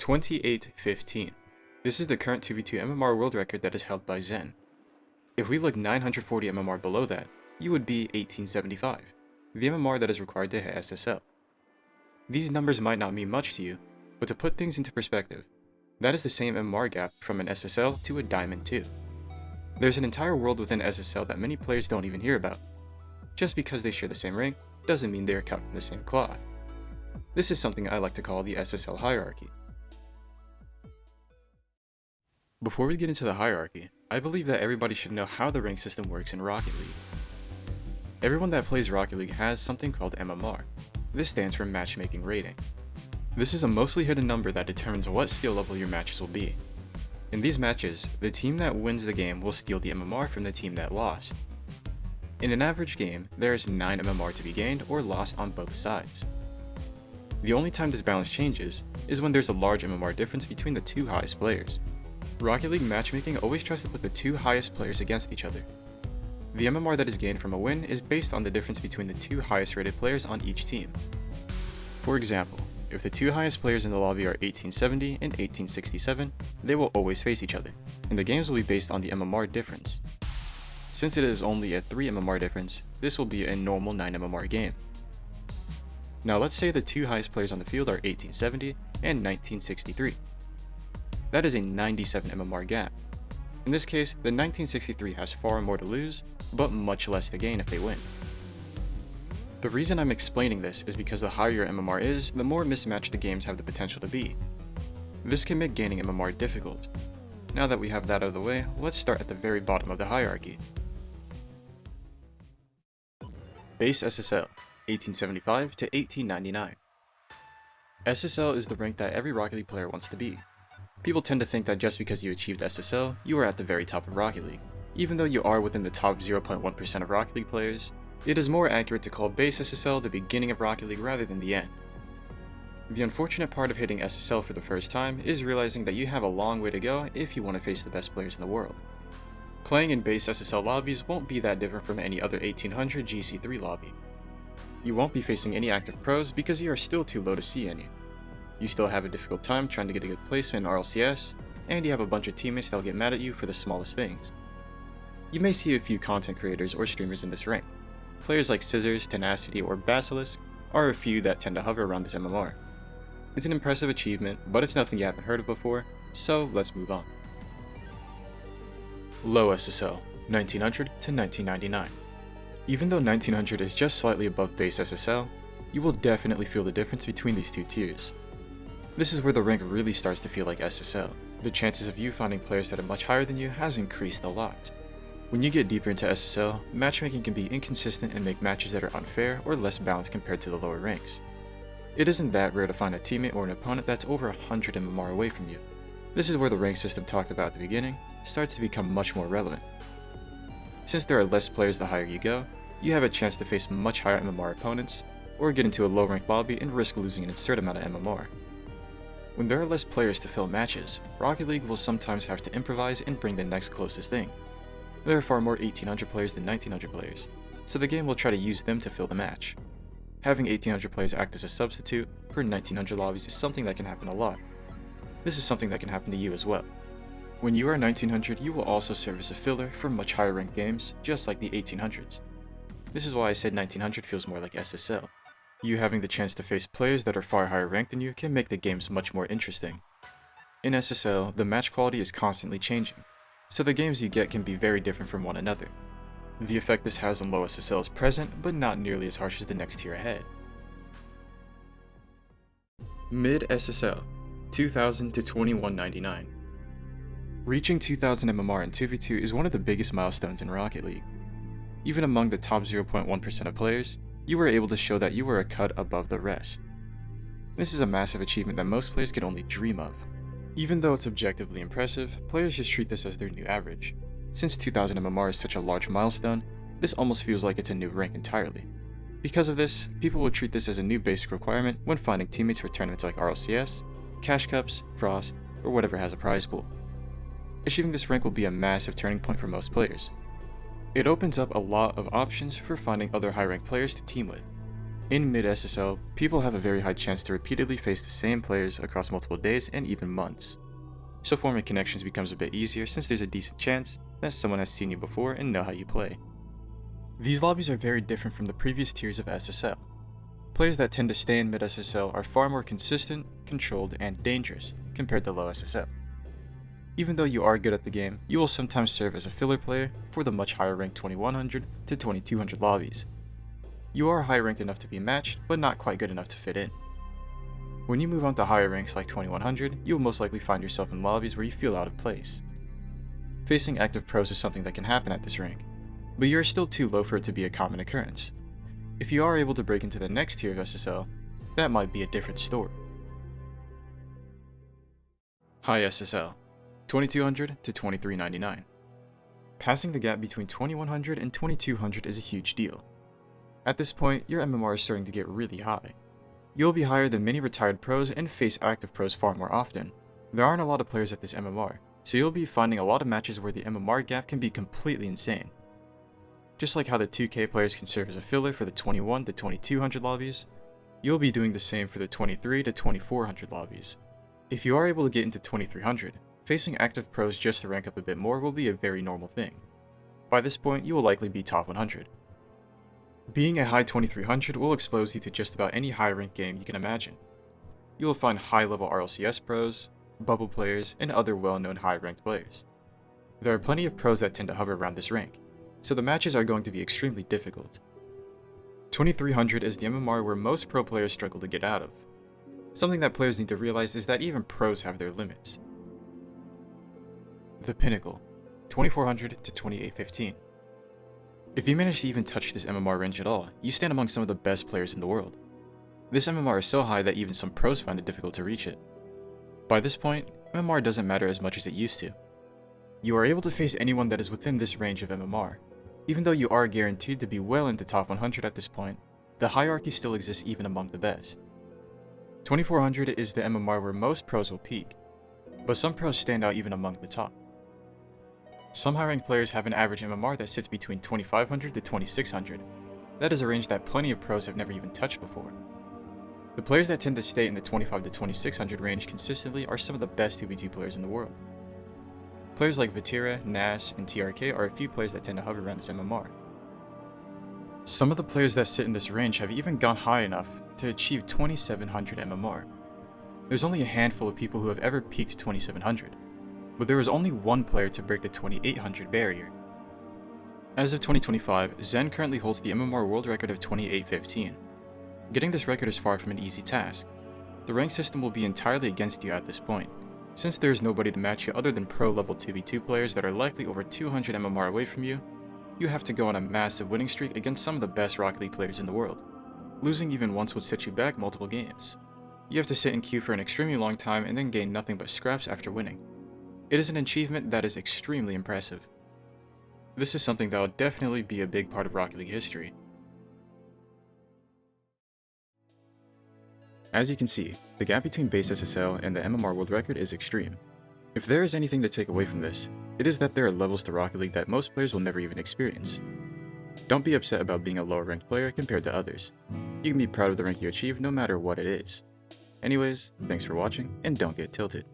2815. This is the current 2v2 MMR world record that is held by Zen. If we look 940 MMR below that, you would be 1875, the MMR that is required to hit SSL. These numbers might not mean much to you, but to put things into perspective, that is the same MMR gap from an SSL to a Diamond 2. There's an entire world within SSL that many players don't even hear about. Just because they share the same rank doesn't mean they are cut from the same cloth. This is something I like to call the SSL hierarchy. Before we get into the hierarchy, I believe that everybody should know how the rank system works in Rocket League. Everyone that plays Rocket League has something called MMR. This stands for Matchmaking Rating. This is a mostly hidden number that determines what skill level your matches will be. In these matches, the team that wins the game will steal the MMR from the team that lost. In an average game, there is 9 MMR to be gained or lost on both sides. The only time this balance changes is when there's a large MMR difference between the two highest players. Rocket League matchmaking always tries to put the two highest players against each other. The MMR that is gained from a win is based on the difference between the two highest rated players on each team. For example, if the two highest players in the lobby are 1870 and 1867, they will always face each other, and the games will be based on the MMR difference. Since it is only a 3 MMR difference, this will be a normal 9 MMR game. Now let's say the two highest players on the field are 1870 and 1963. That is a 97 MMR gap. In this case, the 1963 has far more to lose, but much less to gain if they win. The reason I'm explaining this is because the higher your MMR is, the more mismatched the games have the potential to be. This can make gaining MMR difficult. Now that we have that out of the way, let's start at the very bottom of the hierarchy. Base SSL, 1875 to 1899. SSL is the rank that every Rocket League player wants to be. People tend to think that just because you achieved SSL, you are at the very top of Rocket League. Even though you are within the top 0.1% of Rocket League players, it is more accurate to call base SSL the beginning of Rocket League rather than the end. The unfortunate part of hitting SSL for the first time is realizing that you have a long way to go if you want to face the best players in the world. Playing in base SSL lobbies won't be that different from any other 1800 GC3 lobby. You won't be facing any active pros because you are still too low to see any. You still have a difficult time trying to get a good placement in RLCS, and you have a bunch of teammates that will get mad at you for the smallest things. You may see a few content creators or streamers in this rank. Players like Scissors, Tenacity, or Basilisk are a few that tend to hover around this MMR. It's an impressive achievement, but it's nothing you haven't heard of before, so let's move on. Low SSL, 1900 to 1999. Even though 1900 is just slightly above base SSL, you will definitely feel the difference between these two tiers. This is where the rank really starts to feel like SSL. The chances of you finding players that are much higher than you has increased a lot. When you get deeper into SSL, matchmaking can be inconsistent and make matches that are unfair or less balanced compared to the lower ranks. It isn't that rare to find a teammate or an opponent that's over 100 MMR away from you. This is where the rank system talked about at the beginning starts to become much more relevant. Since there are less players the higher you go, you have a chance to face much higher MMR opponents, or get into a low rank lobby and risk losing an absurd amount of MMR. When there are less players to fill matches, Rocket League will sometimes have to improvise and bring the next closest thing. There are far more 1800 players than 1900 players, so the game will try to use them to fill the match. Having 1800 players act as a substitute for 1900 lobbies is something that can happen a lot. This is something that can happen to you as well. When you are 1900, you will also serve as a filler for much higher ranked games, just like the 1800s. This is why I said 1900 feels more like SSL. You having the chance to face players that are far higher ranked than you can make the games much more interesting. In SSL, the match quality is constantly changing, so the games you get can be very different from one another. The effect this has on low SSL is present, but not nearly as harsh as the next tier ahead. Mid SSL, 2000 to 2199. Reaching 2000 MMR in 2v2 is one of the biggest milestones in Rocket League. Even among the top 0.1% of players, you were able to show that you were a cut above the rest. This is a massive achievement that most players could only dream of. Even though it's objectively impressive, players just treat this as their new average. Since 2000 MMR is such a large milestone, this almost feels like it's a new rank entirely. Because of this, people will treat this as a new basic requirement when finding teammates for tournaments like RLCS, Cash Cups, Frost, or whatever has a prize pool. Achieving this rank will be a massive turning point for most players. It opens up a lot of options for finding other high-ranked players to team with. In mid-SSL, people have a very high chance to repeatedly face the same players across multiple days and even months. So forming connections becomes a bit easier since there's a decent chance that someone has seen you before and know how you play. These lobbies are very different from the previous tiers of SSL. Players that tend to stay in mid-SSL are far more consistent, controlled, and dangerous compared to low SSL. Even though you are good at the game, you will sometimes serve as a filler player for the much higher ranked 2100 to 2200 lobbies. You are high ranked enough to be matched, but not quite good enough to fit in. When you move on to higher ranks like 2100, you will most likely find yourself in lobbies where you feel out of place. Facing active pros is something that can happen at this rank, but you are still too low for it to be a common occurrence. If you are able to break into the next tier of SSL, that might be a different story. High SSL, 2200 to 2399. Passing the gap between 2100 and 2200 is a huge deal. At this point, your MMR is starting to get really high. You'll be higher than many retired pros and face active pros far more often. There aren't a lot of players at this MMR, so you'll be finding a lot of matches where the MMR gap can be completely insane. Just like how the 2K players can serve as a filler for the 21 to 2200 lobbies, you'll be doing the same for the 23 to 2400 lobbies. If you are able to get into 2300, facing active pros just to rank up a bit more will be a very normal thing. By this point, you will likely be top 100. Being a high 2300 will expose you to just about any high ranked game you can imagine. You will find high level RLCS pros, bubble players, and other well known high ranked players. There are plenty of pros that tend to hover around this rank, so the matches are going to be extremely difficult. 2300 is the MMR where most pro players struggle to get out of. Something that players need to realize is that even pros have their limits. The Pinnacle, 2400 to 2815. If you manage to even touch this MMR range at all, you stand among some of the best players in the world. This MMR is so high that even some pros find it difficult to reach it. By this point, MMR doesn't matter as much as it used to. You are able to face anyone that is within this range of MMR. Even though you are guaranteed to be well into top 100 at this point, the hierarchy still exists even among the best. 2400 is the MMR where most pros will peak, but some pros stand out even among the top. Some high-ranked players have an average MMR that sits between 2500 to 2600. That is a range that plenty of pros have never even touched before. The players that tend to stay in the 25 to 2600 range consistently are some of the best 2v2 players in the world. Players like Vatira, Nas, and TRK are a few players that tend to hover around this MMR. Some of the players that sit in this range have even gone high enough to achieve 2700 MMR. There's only a handful of people who have ever peaked 2700. But there was only one player to break the 2800 barrier. As of 2025, Zen currently holds the MMR world record of 2815. Getting this record is far from an easy task. The rank system will be entirely against you at this point, since there is nobody to match you other than pro level 2v2 players that are likely over 200 MMR away from you. You have to go on a massive winning streak against some of the best Rocket League players in the world. Losing even once would set you back multiple games. You have to sit in queue for an extremely long time and then gain nothing but scraps after winning. It is an achievement that is extremely impressive. This is something that will definitely be a big part of Rocket League history. As you can see, the gap between base SSL and the MMR world record is extreme. If there is anything to take away from this, it is that there are levels to Rocket League that most players will never even experience. Don't be upset about being a lower ranked player compared to others. You can be proud of the rank you achieve no matter what it is. Anyways, thanks for watching, and don't get tilted.